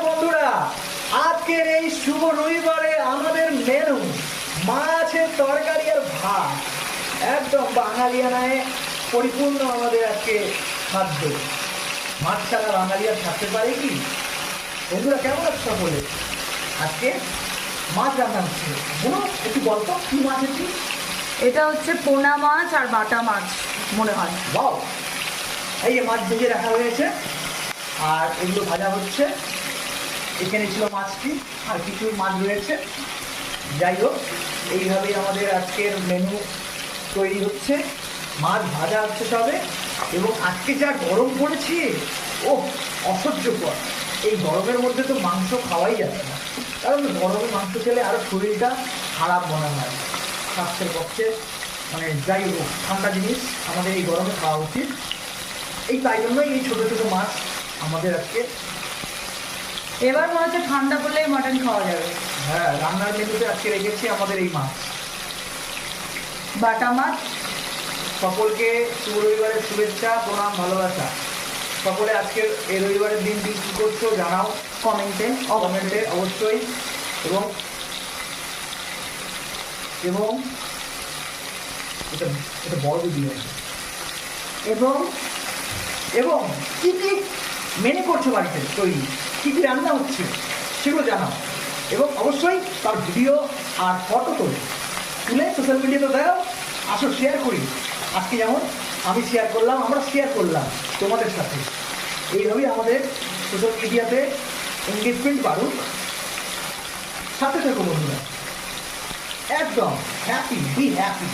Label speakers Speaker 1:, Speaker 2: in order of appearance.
Speaker 1: বন্ধুরা, আজকের এই শুভ রবিবারে আমাদের মেনু মাছের তরকারি আর ভাত, একদম বাঙালিয়ানায় পরিপূর্ণ আমাদের আজকে খাদ্য। মাছ ছাড়া বাঙালি আর থাকতে পারে কি? বন্ধুরা কেমন আছো সকলে? আজকে মাছ রান্না হচ্ছে। বলো একটু গল্প, কি মাছ এটি?
Speaker 2: এটা হচ্ছে পোনা মাছ আর বাটা মাছ মনে হয়।
Speaker 1: বাও, এই যে মাছ ভেজে রাখা হয়েছে আর এগুলো ভাজা হচ্ছে। এখানে ছিল মাছটি আর কিছু মাছ রয়েছে। যাই হোক, এইভাবেই আমাদের আজকের মেনু তৈরি হচ্ছে। মাছ ভাজা হচ্ছে সবে। এবং আজকে যা গরম পড়েছে, ও অসহ্যকর। এই গরমের মধ্যে তো মাংস খাওয়াই যাচ্ছে না, কারণ গরমে মাংস খেলে আরও শরীরটা খারাপ মনে হয় স্বাস্থ্যের পক্ষে। মানে যাই হোক, ঠান্ডা জিনিস আমাদের এই গরমে খাওয়া উচিত। এই তাই জন্যই এই ছোটো ছোটো মাছ আমাদের আজকে।
Speaker 2: এবার মনে হচ্ছে ঠান্ডা পড়লেই মাটন খাওয়া যাবে।
Speaker 1: হ্যাঁ, রান্নার মেনুতে আজকে রেখেছি আমাদের এই মাছ।
Speaker 2: বাটা মাছ।
Speaker 1: সকলকে শুভ রবিবারের শুভেচ্ছা, প্রণাম, ভালোবাসা। সকলে আজকের এই রবিবারের দিন কী করছো জানাও
Speaker 2: কমেন্টে
Speaker 1: কমেন্টে অবশ্যই। এবং এবং এটা এটা বড় ভিডিও।
Speaker 2: এবং
Speaker 1: এবং কী কী মেনু করছো বাড়িতে তৈরি, কী কী রান্না হচ্ছে সেগুলো জানাও। এবং অবশ্যই তার ভিডিও আর ফটো তুলে সোশ্যাল মিডিয়াতে দাও। আসো শেয়ার করি। আজকে যেমন আমি শেয়ার করলাম, আমরা শেয়ার করলাম তোমাদের সাথে। এইভাবেই আমাদের সোশ্যাল মিডিয়াতে এঙ্গেজমেন্ট বাড়ুক। সাথে থেকো বন্ধুরা, একদম হ্যাপি, বি হ্যাপি।